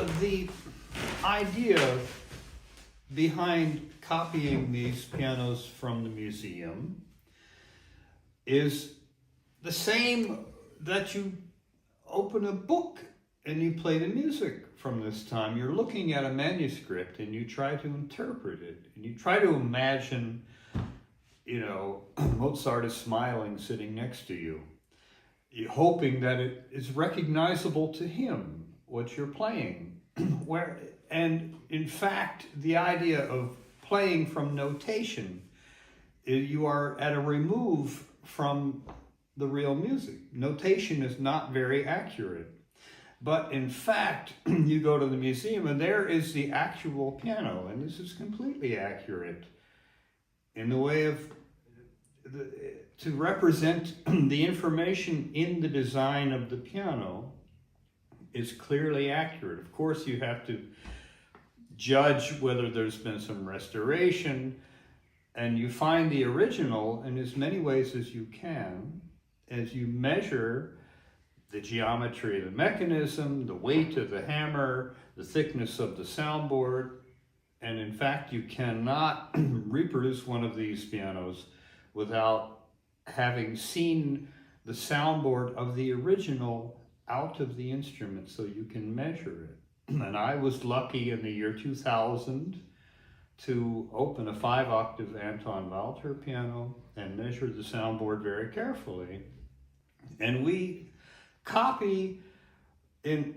The idea behind copying these pianos from the museum is the same that you open a book and you play the music from this time. You're looking at a manuscript and you try to interpret it, and you try to imagine, Mozart is smiling sitting next to you. You're hoping that it is recognizable to him, what you're playing. And in fact, the idea of playing from notation, you are at a remove from the real music. Notation is not very accurate. But in fact, you go to the museum and there is the actual piano, and this is completely accurate in the way of to represent the information in the design of the piano is clearly accurate. Of course, you have to judge whether there's been some restoration, and you find the original in as many ways as you can as you measure the geometry of the mechanism, the weight of the hammer, the thickness of the soundboard. And in fact, you cannot reproduce one of these pianos without having seen the soundboard of the original out of the instrument so you can measure it. And I was lucky in the year 2000 to open a 5-octave Anton Walterpiano and measure the soundboard very carefully. And we copy in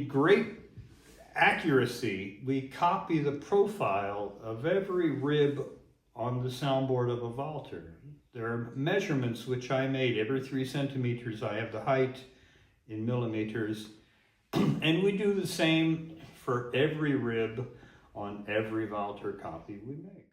great accuracy, we copy the profile of every rib on the soundboard of a Walter. There are measurements which I made every 3 centimeters. I have the height in millimeters. And we do the same for every rib on every Walter copy we make.